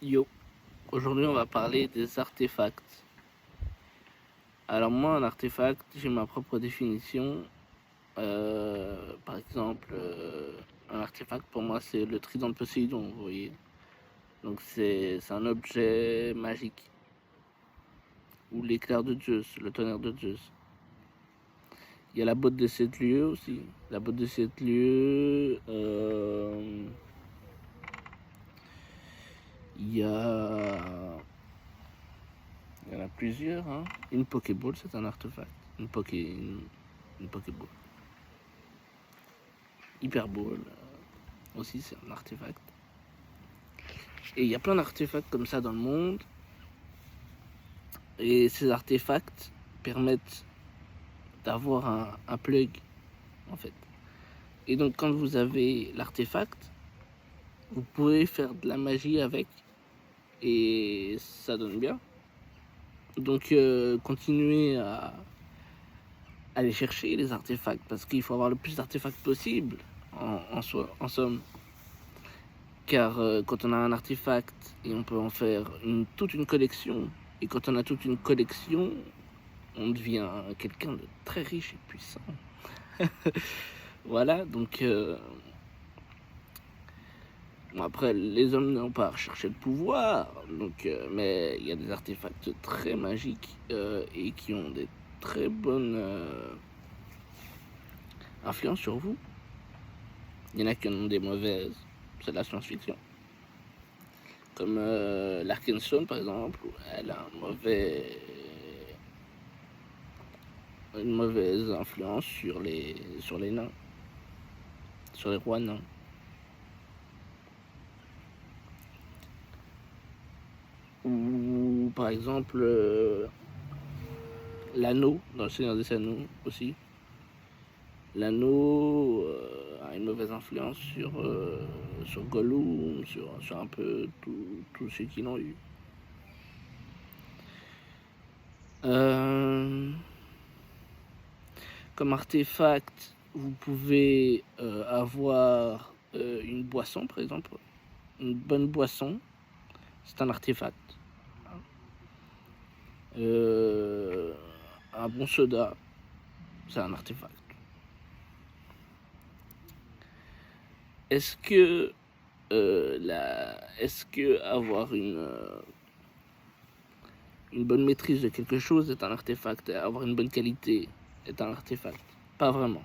Yo, aujourd'hui on va parler des artefacts. Alors moi, un artefact, j'ai ma propre définition. Par exemple, un artefact pour moi c'est le trident de Poséidon, vous voyez. Donc c'est un objet magique. Ou l'éclair de Zeus, le tonnerre de Zeus. Il y a la botte de 7 lieux aussi. La botte de 7 lieux. Il y en a plusieurs. Hein. Une Pokéball, c'est un artefact. Une Pokéball. Hyperball, aussi, c'est un artefact. Et il y a plein d'artefacts comme ça dans le monde. Et ces artefacts permettent d'avoir un plug, en fait. Et donc, quand vous avez l'artefact, vous pouvez faire de la magie avec. Et ça donne bien. Donc, continuez à aller chercher les artefacts. Parce qu'il faut avoir le plus d'artefacts possible, en somme. Car quand on a un artefact, et on peut en faire toute une collection. Et quand on a toute une collection, on devient quelqu'un de très riche et puissant. Voilà, donc... Bon, après, les hommes n'ont pas à rechercher le pouvoir, donc, mais il y a des artefacts très magiques et qui ont des très bonnes influences sur vous. Il y en a qui en ont des mauvaises, c'est de la science-fiction. Comme l'Arkenstone, par exemple, elle a une mauvaise influence sur les nains, sur les rois nains. Ou par exemple l'anneau dans le Seigneur des Anneaux aussi. L'anneau a une mauvaise influence sur Gollum, sur un peu tous ceux qui l'ont eu. Comme artefact, vous pouvez avoir une boisson, par exemple. Une bonne boisson, c'est un artefact. Un bon soda, c'est un artefact. Est-ce que avoir une bonne maîtrise de quelque chose est un artefact, et avoir une bonne qualité est un artefact? Pas vraiment.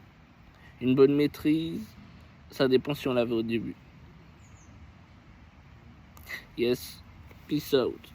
Une bonne maîtrise, ça dépend si on l'avait au début. Yes, peace out.